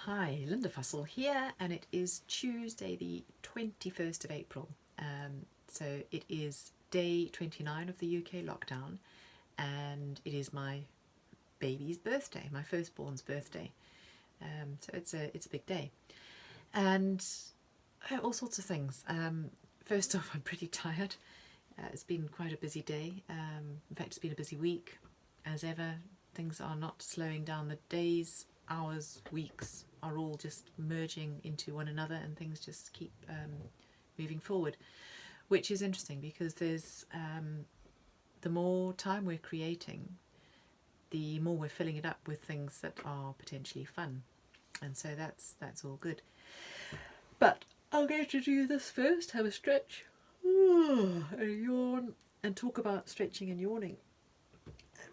Hi, Linda Fussell here, and it is Tuesday the 21st of April. So it is day 29 of the UK lockdown, and it is my baby's birthday, my firstborn's birthday. So it's a big day, and all sorts of things. First off, I'm pretty tired. It's been quite a busy day. In fact, it's been a busy week, as ever. Things are not slowing down. The days, hours, weeks are all just merging into one another, and things just keep moving forward, which is interesting because there's the more time we're creating, the more we're filling it up with things that are potentially fun, and so that's all good. But I'm going to do this first, have a stretch, a yawn, and talk about stretching and yawning.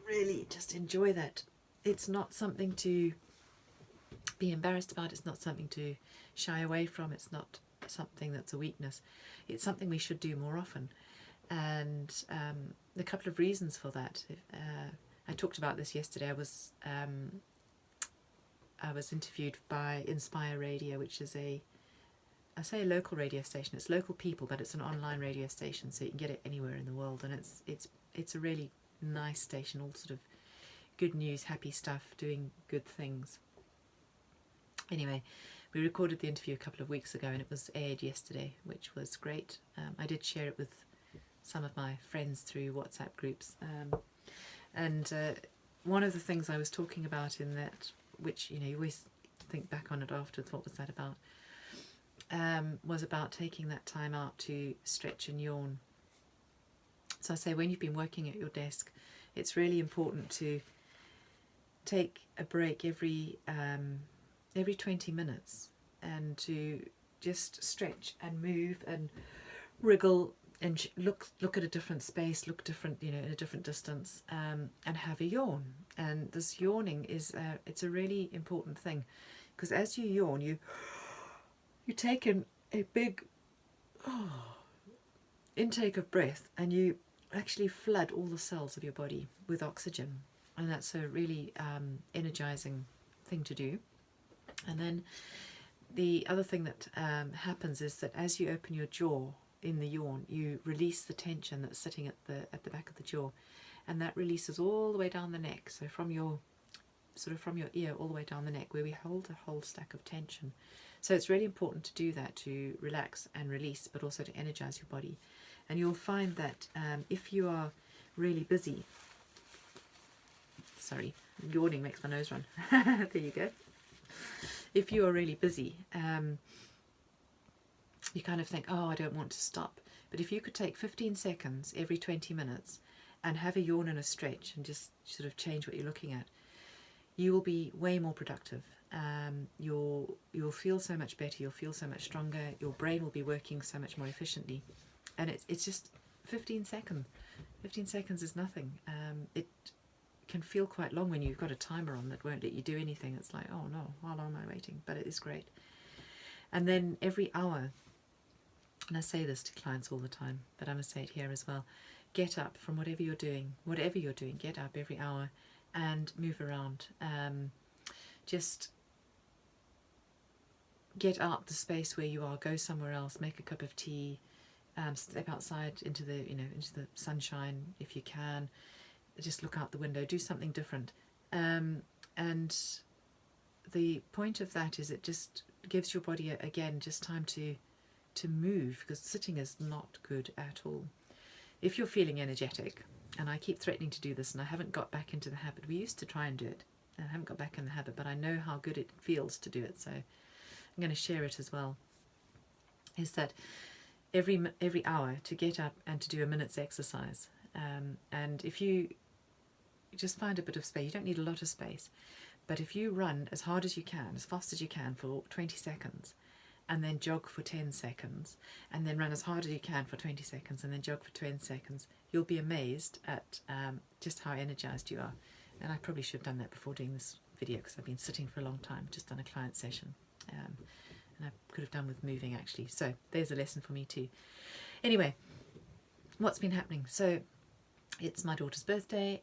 Really just enjoy that. It's not something to be embarrassed about, it's not something to shy away from, it's not something that's a weakness. It's something we should do more often. And a couple of reasons for that. I talked about this yesterday. I was interviewed by Inspire Radio, which is I say a local radio station. It's local people, but it's an online radio station, so you can get it anywhere in the world. And it's a really nice station, all sort of good news, happy stuff, doing good things. Anyway, we recorded the interview a couple of weeks ago, and it was aired yesterday, which was great. I did share it with some of my friends through WhatsApp groups, and one of the things I was talking about in that, which you always think back on it afterwards, what was that about, was about taking that time out to stretch and yawn. So I say, when you've been working at your desk, it's really important to take a break every 20 minutes and to just stretch and move and wriggle and look at a different space, look different, in a different distance, and have a yawn. And this yawning is it's a really important thing, because as you yawn, you take in a big intake of breath, and you actually flood all the cells of your body with oxygen, and that's a really energizing thing to do. And then the other thing that happens is that as you open your jaw in the yawn, you release the tension that's sitting at the back of the jaw, and that releases all the way down the neck. So from your ear all the way down the neck, where we hold a whole stack of tension. So it's really important to do that, to relax and release, but also to energize your body. And you'll find that if you are really busy, sorry, yawning makes my nose run. There you go. If you are really busy, you kind of think, oh, I don't want to stop. But if you could take 15 seconds every 20 minutes and have a yawn and a stretch and just sort of change what you're looking at, you will be way more productive. You'll feel so much better, you'll feel so much stronger, your brain will be working so much more efficiently. And it's just 15 seconds. 15 seconds is nothing. It can feel quite long when you've got a timer on that won't let you do anything. It's like, oh no, how long am I waiting? But it is great. And then every hour, and I say this to clients all the time, but I'm going to say it here as well, get up from whatever you're doing, get up every hour and move around. Just get out the space where you are, go somewhere else, make a cup of tea, step outside into the sunshine if you can. Just look out the window, do something different. And the point of that is it just gives your body, again, just time to move, because sitting is not good at all. If you're feeling energetic, and I keep threatening to do this and I haven't got back into the habit. We used to try and do it, and I haven't got back in the habit, but I know how good it feels to do it, so I'm going to share it as well. Is that every hour to get up and to do a minute's exercise. And if you just find a bit of space, you don't need a lot of space, but if you run as hard as you can, as fast as you can for 20 seconds, and then jog for 10 seconds, and then run as hard as you can for 20 seconds, and then jog for 10 seconds, you'll be amazed at just how energized you are. And I probably should have done that before doing this video, because I've been sitting for a long time, just done a client session, and I could have done with moving actually. So there's a lesson for me too. Anyway, what's been happening? So it's my daughter's birthday.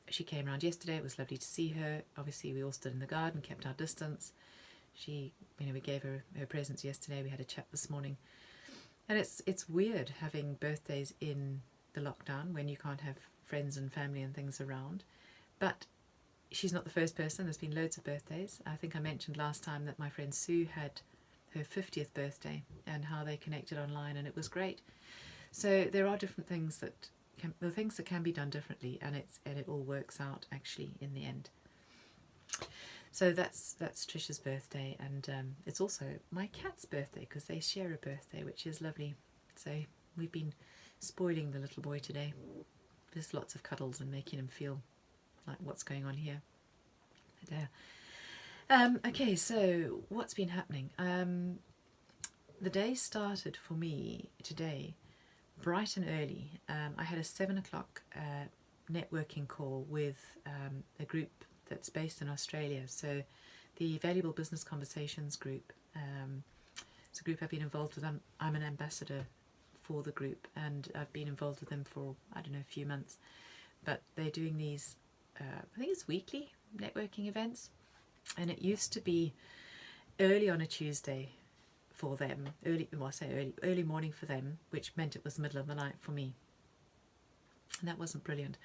She came around yesterday. It was lovely to see her. Obviously we all stood in the garden, kept our distance. we gave her presents yesterday. We had a chat this morning, and it's weird having birthdays in the lockdown when you can't have friends and family and things around. But she's not the first person. There's been loads of birthdays. I think I mentioned last time that my friend Sue had her 50th birthday and how they connected online, and it was great. So there are different things that can be done differently, and it all works out actually in the end. So that's Trisha's birthday, and it's also my cat's birthday because they share a birthday, which is lovely. So we've been spoiling the little boy today. There's lots of cuddles and making him feel like what's going on here. Okay, so what's been happening? The day started for me today bright and early. I had a 7 o'clock networking call with a group that's based in Australia. So the Valuable Business Conversations group. It's a group I've been involved with. I'm an ambassador for the group, and I've been involved with them for, I don't know, a few months. But they're doing these, I think it's weekly networking events. And it used to be early on a Tuesday for them, early morning for them, which meant it was the middle of the night for me. And that wasn't brilliant.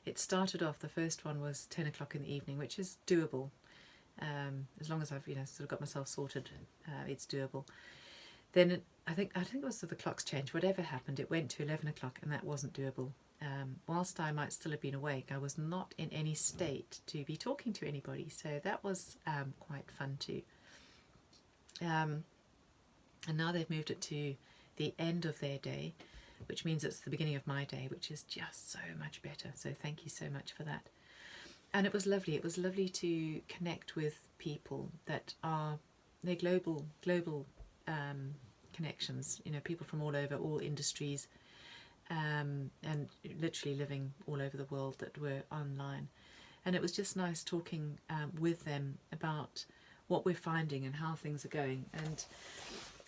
It started off, the first one was 10 o'clock in the evening, which is doable. As long as I've sort of got myself sorted, it's doable. Then I think it was the clocks changed. Whatever happened, it went to 11 o'clock, and that wasn't doable. Whilst I might still have been awake, I was not in any state to be talking to anybody, so that was quite fun too. And now they've moved it to the end of their day, which means it's the beginning of my day, which is just so much better. So thank you so much for that. And it was lovely. It was lovely to connect with people that are, they're global connections, people from all over, all industries, and literally living all over the world that were online. And it was just nice talking with them about what we're finding and how things are going. And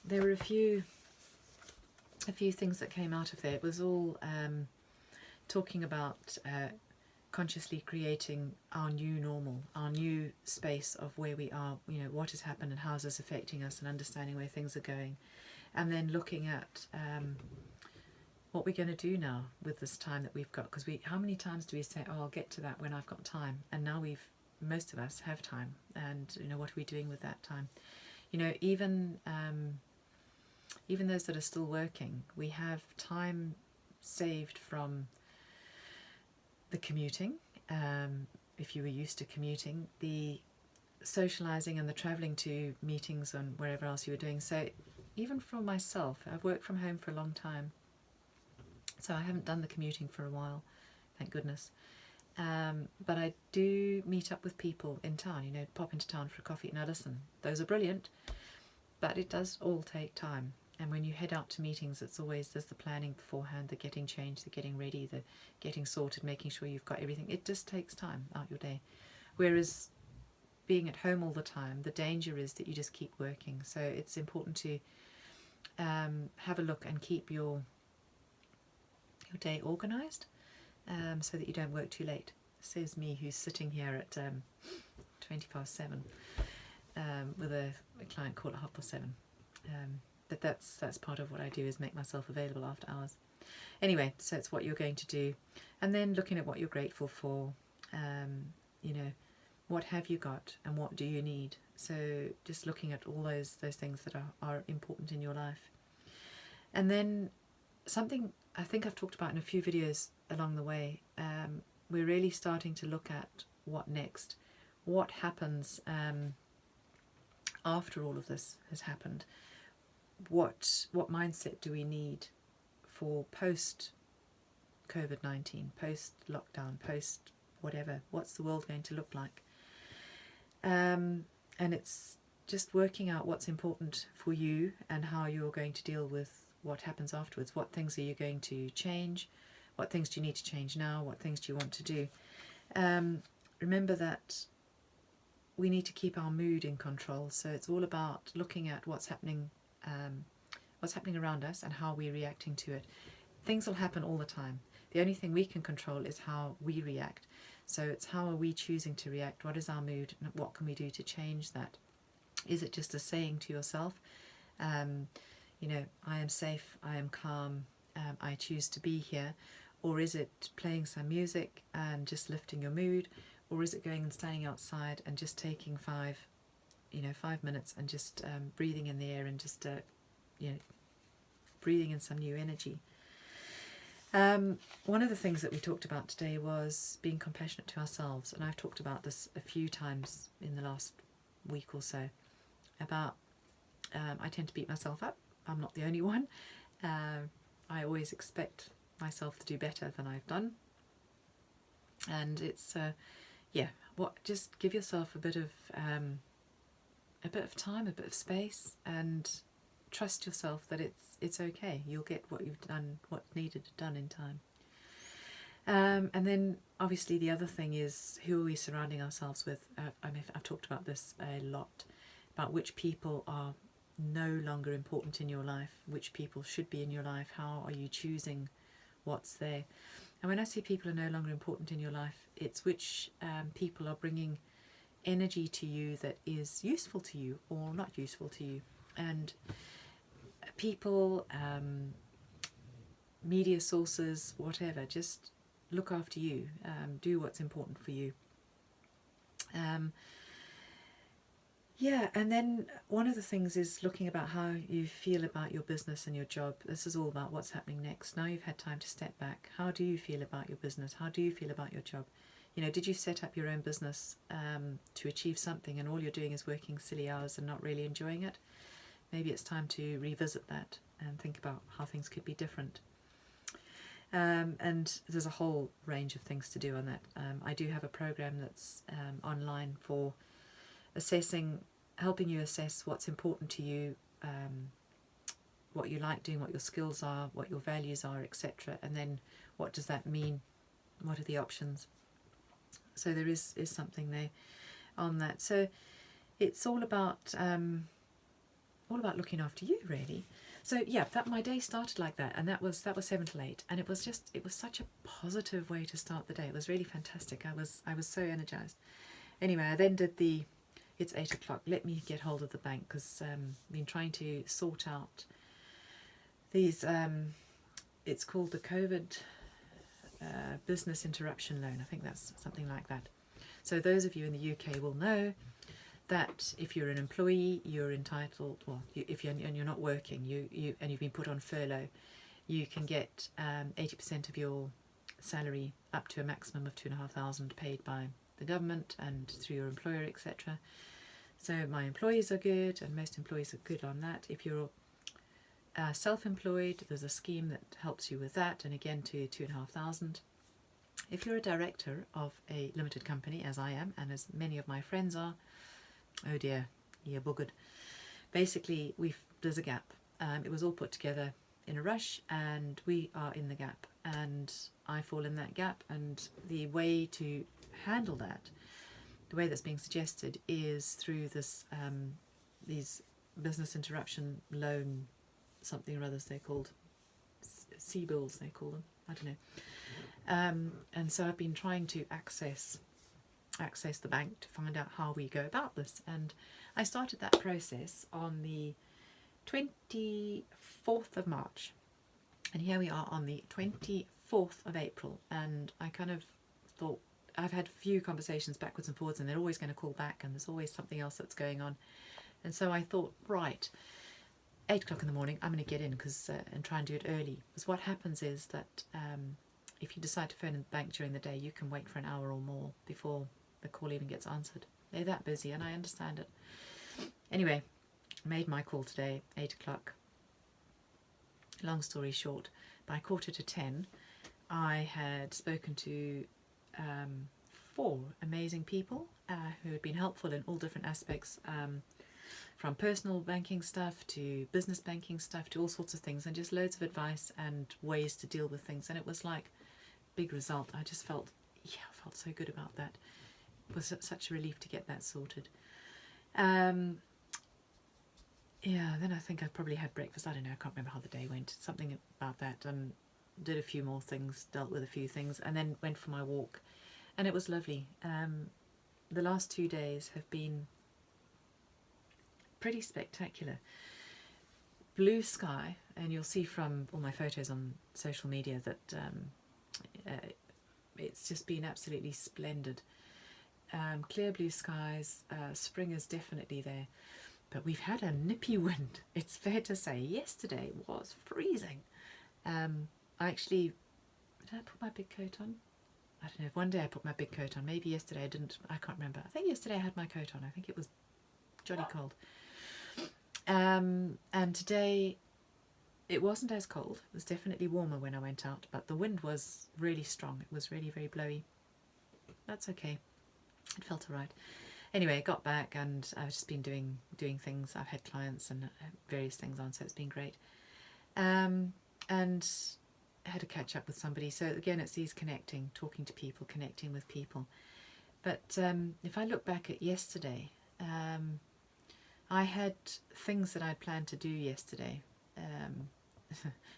there were a few things that came out of there. It was all talking about consciously creating our new normal, our new space of where we are, what has happened and how is this affecting us, and understanding where things are going. And then looking at what we're going to do now with this time that we've got, because how many times do we say, oh, I'll get to that when I've got time? And now most of us have time, and what are we doing with that time? Even those that are still working, we have time saved from the commuting, if you were used to commuting, the socialising and the travelling to meetings and wherever else you were doing. So even for myself, I've worked from home for a long time, so I haven't done the commuting for a while, thank goodness. But I do meet up with people in town, pop into town for a coffee. Now listen, those are brilliant, but it does all take time. And when you head out to meetings, there's the planning beforehand, the getting changed, the getting ready, the getting sorted, making sure you've got everything. It just takes time out your day. Whereas being at home all the time, the danger is that you just keep working. So it's important to have a look and keep your day organised, so that you don't work too late. Says me, who's sitting here at 7:20 with a client call at 7:30. But that's part of what I do, is make myself available after hours. Anyway, so it's what you're going to do, and then looking at what you're grateful for. What have you got and what do you need? So just looking at all those things that are important in your life. And then something I think I've talked about in a few videos along the way, we're really starting to look at what next, what happens after all of this has happened. What mindset do we need for post COVID-19, post lockdown, post whatever? What's the world going to look like? And it's just working out what's important for you and how you're going to deal with what happens afterwards. What things are you going to change? What things do you need to change now? What things do you want to do? Remember that we need to keep our mood in control. So it's all about looking at what's happening around us and how we're reacting to it. Things will happen all the time. The only thing we can control is how we react. So it's how are we choosing to react? What is our mood? And what can we do to change that? Is it just a saying to yourself, you know, I am safe, I am calm, I choose to be here? Or is it playing some music and just lifting your mood? Or is it going and standing outside and just taking 5 minutes and just breathing in the air and just, you know, breathing in some new energy? One of the things that we talked about today was being compassionate to ourselves, and I've talked about this a few times in the last week or so, about I tend to beat myself up. I'm not the only one. I always expect myself to do better than I've done, and it's just give yourself a bit of time, a bit of space, and trust yourself that it's okay. You'll get what you've done, what's needed done in time. And then obviously the other thing is, who are we surrounding ourselves with? I've talked about this a lot, about which people are no longer important in your life, which people should be in your life. How are you choosing what's there? And when I say people are no longer important in your life, it's which people are bringing energy to you that is useful to you or not useful to you. And people, media sources, whatever, just look after you, do what's important for you. And then one of the things is looking about how you feel about your business and your job. This is all about what's happening next. Now you've had time to step back. How do you feel about your business? How do you feel about your job? You know, did you set up your own business to achieve something, and all you're doing is working silly hours and not really enjoying it? Maybe it's time to revisit that and think about how things could be different. And there's a whole range of things to do on that. I do have a program that's online for helping you assess what's important to you, what you like doing, what your skills are, what your values are, etc. And then what does that mean? What are the options? So there is something there on that. So it's all about looking after you, really. So yeah, my day started like that, and that was 7 till 8, and it was such a positive way to start the day. It was really fantastic. I was so energized. Anyway, I then did it's 8 o'clock. Let me get hold of the bank, because I've been trying to sort out these. It's called the COVID business interruption loan. I think that's something like that. So those of you in the UK will know that if you're an employee, you're entitled. Well, if you're not working, and you've been put on furlough, you can get 80% of your salary, up to a maximum of £2,500 paid by the government and through your employer, etc. So my employees are good, and most employees are good on that. If you're self-employed, there's a scheme that helps you with that, and again to £2,500. If you're a director of a limited company, as I am, and as many of my friends are, oh dear, you're buggered. Basically, there's a gap. It was all put together in a rush, and we are in the gap, and I fall in that gap. And the way to handle that, the way that's being suggested, is through this these business interruption loan, something or others they're called, C-bills they call them, I don't know. And so I've been trying to access the bank to find out how we go about this, and I started that process on the 24th of March, and here we are on the 24th of April, and I kind of thought, I've had a few conversations backwards and forwards, and they're always going to call back, and there's always something else that's going on. And so I thought, right, 8 o'clock in the morning, I'm going to get in and try and do it early, because what happens is that if you decide to phone in the bank during the day, you can wait for an hour or more before the call even gets answered. They're that busy, and I understand it. Anyway, I made my call today, 8 o'clock. Long story short, by 9:45, I had spoken to 4 amazing people who had been helpful in all different aspects, from personal banking stuff to business banking stuff to all sorts of things, and just loads of advice and ways to deal with things. And it was like big result. I just felt so good about that. It was such a relief to get that sorted. Then I think I probably had breakfast. I don't know, I can't remember how the day went. Something about that, and did a few more things, dealt with a few things, and then went for my walk, and it was lovely. The last 2 days have been pretty spectacular. Blue sky, and you'll see from all my photos on social media that it's just been absolutely splendid. Clear blue skies, spring is definitely there, but we've had a nippy wind. It's fair to say yesterday was freezing. I actually, did I put my big coat on? I don't know, one day I put my big coat on, maybe yesterday I didn't, I can't remember. I think yesterday I had my coat on, I think it was jolly cold. And today it wasn't as cold, it was definitely warmer when I went out, but the wind was really strong, it was really very blowy. That's okay, it felt alright. Anyway, I got back and I've just been doing things. I've had clients and various things on, so it's been great. And I had to catch up with somebody. So again, it's these connecting, talking to people, connecting with people. But if I look back at yesterday, I had things that I'd planned to do yesterday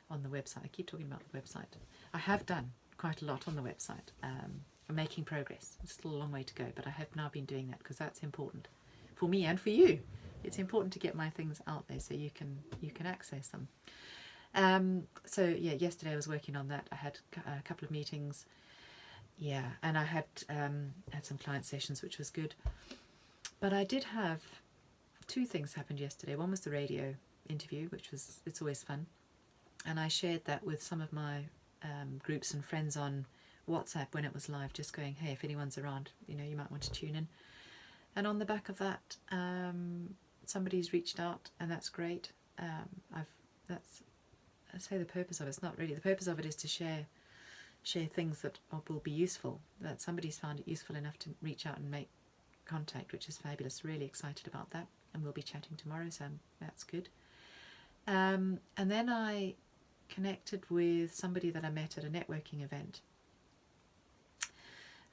on the website. I keep talking about the website. I have done quite a lot on the website. I'm making progress. It's still a long way to go, but I have now been doing that because that's important for me and for you. It's important to get my things out there so you can access them. So yeah, yesterday I was working on that. I had a couple of meetings, yeah, and I had some client sessions, which was good. But I did have two things happened yesterday. One was the radio interview, which was, it's always fun, and I shared that with some of my groups and friends on WhatsApp when it was live, just going, hey, if anyone's around, you know, you might want to tune in. And on the back of that, somebody's reached out, and that's great. That's, I say the purpose of it. It's not really the purpose of it is to share things that will be useful. That somebody's found it useful enough to reach out and make contact, which is fabulous. Really excited about that, and we'll be chatting tomorrow, so that's good. And then I connected with somebody that I met at a networking event.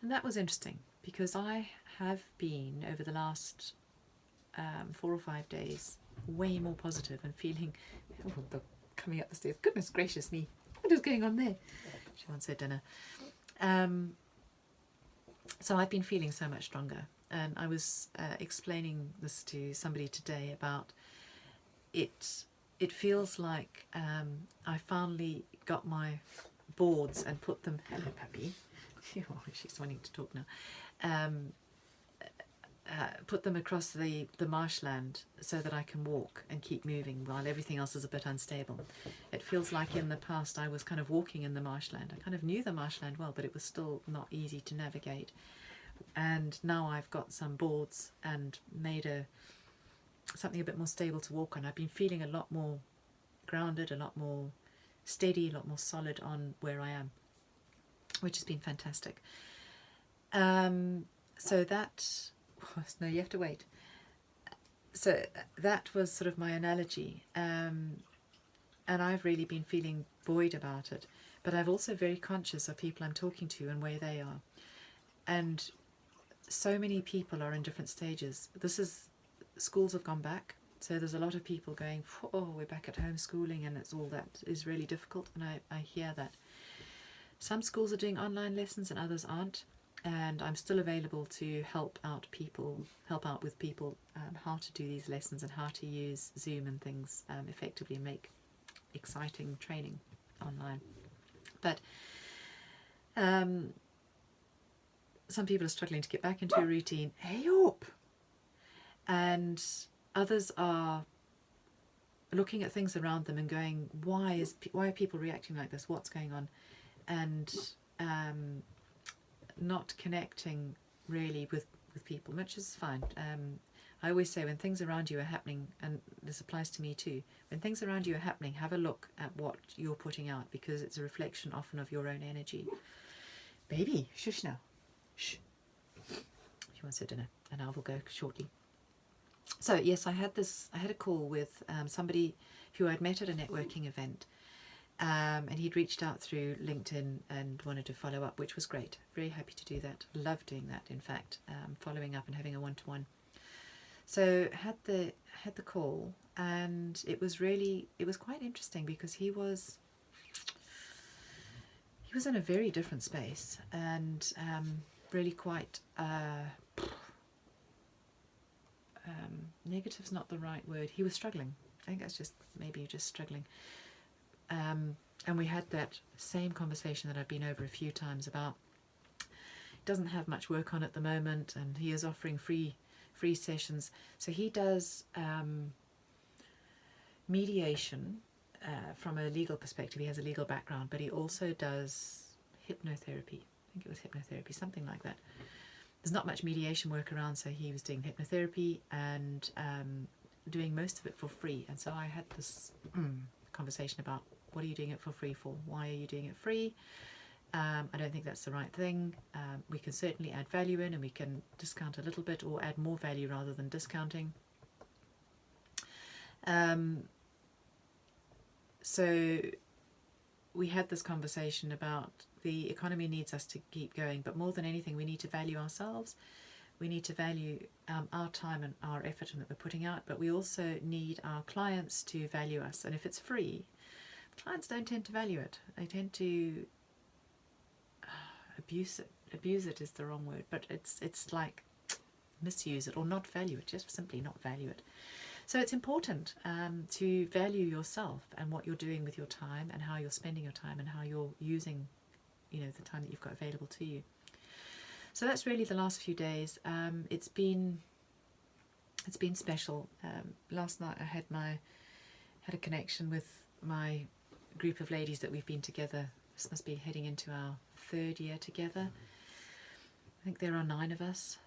And that was interesting because I have been, over the last 4 or 5 days, way more positive and feeling, coming up the stairs, goodness gracious me, what is going on there? She wants her dinner. So I've been feeling so much stronger. And I was explaining this to somebody today about it. It feels like I finally got my boards and put them, hello puppy, she's wanting to talk now, put them across the marshland so that I can walk and keep moving while everything else is a bit unstable. It feels like in the past I was kind of walking in the marshland. I kind of knew the marshland well, but it was still not easy to navigate. And now I've got some boards and made something a bit more stable to walk on. I've been feeling a lot more grounded, a lot more steady, a lot more solid on where I am, which has been fantastic. So that, no, you have to wait. So that was sort of my analogy, and I've really been feeling buoyed about it, but I'm also very conscious of people I'm talking to and where they are. And so many people are in different stages. Schools have gone back, so there's a lot of people going, oh, we're back at homeschooling, and it's all that is really difficult, and I hear that. Some schools are doing online lessons and others aren't, and I'm still available to help out with people how to do these lessons and how to use Zoom and things effectively and make exciting training online. But some people are struggling to get back into a routine. Hey up! And others are looking at things around them and going, why are people reacting like this? What's going on? And not connecting really with people, which is fine. I always say when things around you are happening, and this applies to me too, when things around you are happening, have a look at what you're putting out, because it's a reflection often of your own energy. Baby, shush now. Shh. She wants her dinner, and I will go shortly. So yes, I had a call with somebody who I'd met at a networking event, and he'd reached out through LinkedIn and wanted to follow up, which was great. Very happy to do that. Love doing that, in fact, following up and having a one-to-one. So had the call, and it was quite interesting because he was in a very different space, and really quite negative's not the right word. He was struggling. I think that's just maybe just struggling. And we had that same conversation that I've been over a few times about. Doesn't have much work on at the moment, and he is offering free sessions. So he does mediation from a legal perspective. He has a legal background, but he also does hypnotherapy. I think it was hypnotherapy, something like that. There's not much mediation work around, so he was doing hypnotherapy and doing most of it for free. And so I had this conversation about, what are you doing it for free for? Why are you doing it free? I don't think that's the right thing. We can certainly add value in, and we can discount a little bit or add more value rather than discounting. So we had this conversation about the economy needs us to keep going, but more than anything, we need to value ourselves. We need to value our time and our effort that we're putting out, but we also need our clients to value us. And if it's free, clients don't tend to value it. They tend to abuse it. Abuse it is the wrong word, but it's like misuse it or not value it, just simply not value it. So it's important to value yourself and what you're doing with your time and how you're spending your time and how you're using, the time that you've got available to you. So that's really the last few days. It's been special. Last night I had a connection with my group of ladies that we've been together. This must be heading into our 3rd year together. I think there are 9 of us.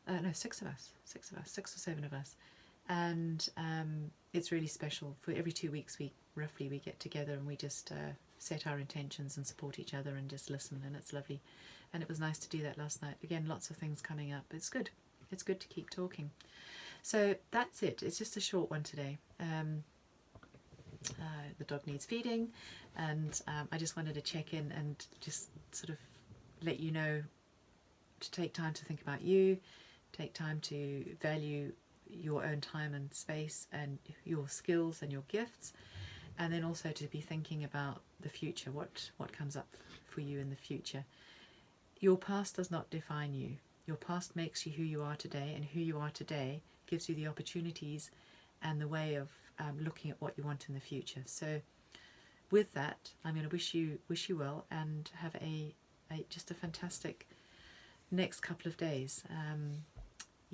No, 6 of us. 6 or 7 of us. And it's really special. For every 2 weeks we get together and we just set our intentions and support each other and just listen, and it's lovely. And it was nice to do that last night. Again, lots of things coming up. It's good to keep talking. So that's it. It's just a short one today. The dog needs feeding, and I just wanted to check in and just sort of let you know to take time to think about you, take time to value your own time and space and your skills and your gifts, and then also to be thinking about the future, what comes up for you in the future. Your past does not define you. Your past makes you who you are today, and who you are today gives you the opportunities and the way of looking at what you want in the future. So with that, I'm going to wish you well and have just a fantastic next couple of days.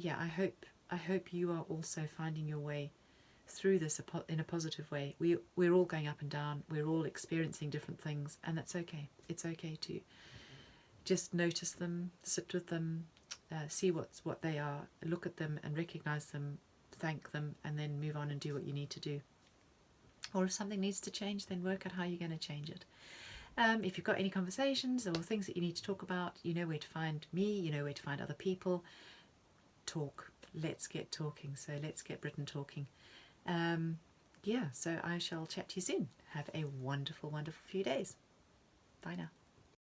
I hope you are also finding your way through this in a positive way. We're all going up and down. We're all experiencing different things, and that's okay. It's okay to just notice them, sit with them, see what they are, look at them and recognize them, thank them, and then move on and do what you need to do. Or if something needs to change, then work out how you're going to change it. If you've got any conversations or things that you need to talk about, you know where to find me, you know where to find other people. Talk. Let's get talking. So let's get Britain talking. So I shall chat to you soon. Have a wonderful, wonderful few days. Bye now.